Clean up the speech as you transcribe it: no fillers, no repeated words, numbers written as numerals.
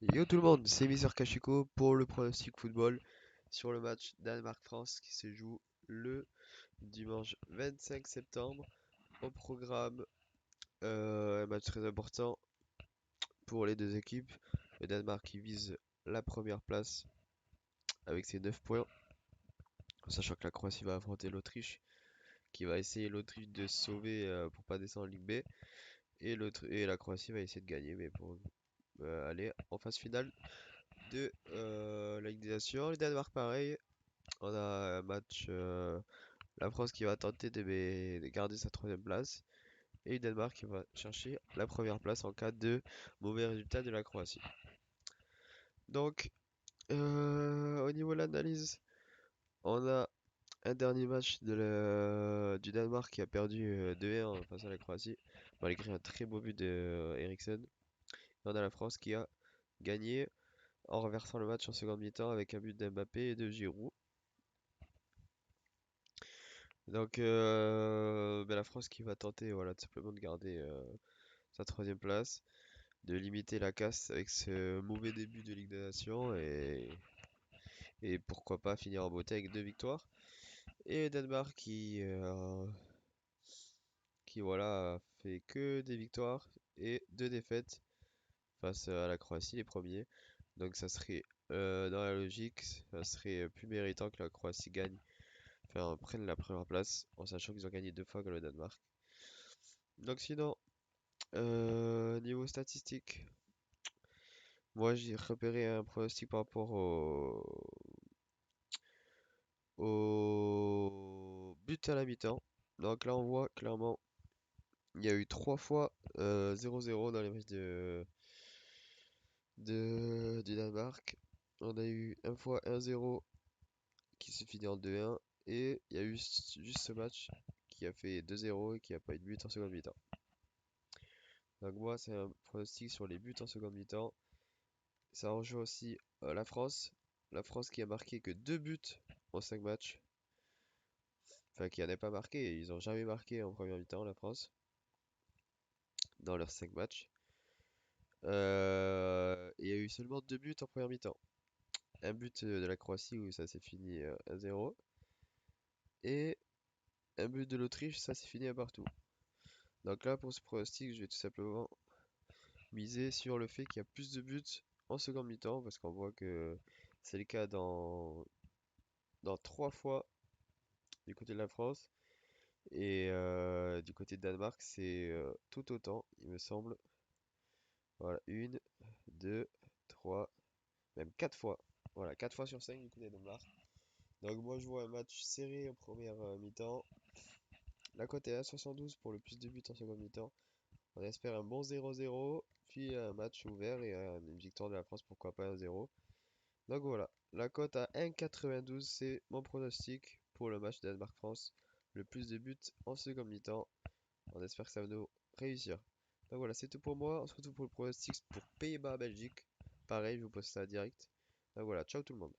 Yo tout le monde, c'est Mister Kachiko pour le pronostic football sur le match Danemark-France qui se joue le dimanche 25 septembre. Au programme, un match très important pour les deux équipes. Le Danemark qui vise la première place avec ses 9 points, en sachant que la Croatie va affronter l'Autriche qui va essayer l'Autriche de se sauver pour pas descendre en Ligue B. Et la Croatie va essayer de gagner mais pour aller en phase finale de la Ligue des Nations. Le Danemark pareil. On a un match, la France qui va tenter de garder sa troisième place et le Danemark qui va chercher la première place en cas de mauvais résultat de la Croatie. Donc, au niveau de l'analyse, on a un dernier match du Danemark qui a perdu 2-1 face à la Croatie, malgré un très beau but de Eriksen. Et on a la France qui a gagné en renversant le match en seconde mi-temps avec un but d'Mbappé et de Giroud. Donc, la France qui va tenter, voilà, tout simplement de garder sa troisième place, de limiter la casse avec ce mauvais début de Ligue des Nations et pourquoi pas finir en beauté avec deux victoires. Et le Danemark qui voilà, a fait que des victoires et deux défaites face à la Croatie, les premiers. Donc ça serait, dans la logique, ça serait plus méritant que la Croatie gagne, enfin prenne la première place, en sachant qu'ils ont gagné deux fois que le Danemark. Donc sinon, niveau statistique, moi j'ai repéré un pronostic par rapport au but à la mi-temps. Donc là on voit clairement, il y a eu trois fois 0-0 dans les matchs du Danemark. On a eu une fois 1-0 qui s'est fini en 2-1 et il y a eu juste ce match qui a fait 2-0 et qui a pas eu de but en seconde mi-temps. Donc moi c'est un pronostic sur les buts en seconde mi-temps. Ça rejoint aussi la France. La France qui a marqué que 2 buts en 5 matchs. Enfin, qui n'en a pas marqué. Ils n'ont jamais marqué en première mi-temps, la France, dans leurs 5 matchs. Il y a eu seulement 2 buts en première mi-temps. Un but de la Croatie où ça s'est fini 1-0. Et un but de l'Autriche, ça s'est fini à partout. Donc là, pour ce pronostic, je vais tout simplement miser sur le fait qu'il y a plus de buts en seconde mi-temps. Parce qu'on voit que c'est le cas dans 3 fois du côté de la France. Et du côté de Danemark, c'est tout autant, il me semble. Voilà, une, deux, trois, même quatre fois. Voilà, quatre fois sur cinq du côté de Danemark. Donc moi je vois un match serré en première mi-temps. La cote est à 72 pour le plus de buts en seconde mi-temps. On espère un bon 0-0, puis un match ouvert et une victoire de la France, pourquoi pas 1-0. Donc voilà, la cote à 1,92, c'est mon pronostic pour le match Danemark-France. Le plus de buts en seconde mi-temps. On espère que ça va nous réussir. Donc voilà, c'est tout pour moi. On se retrouve pour le pronostic pour Pays-Bas-Belgique. Pareil, je vous poste ça direct. Donc voilà, ciao tout le monde.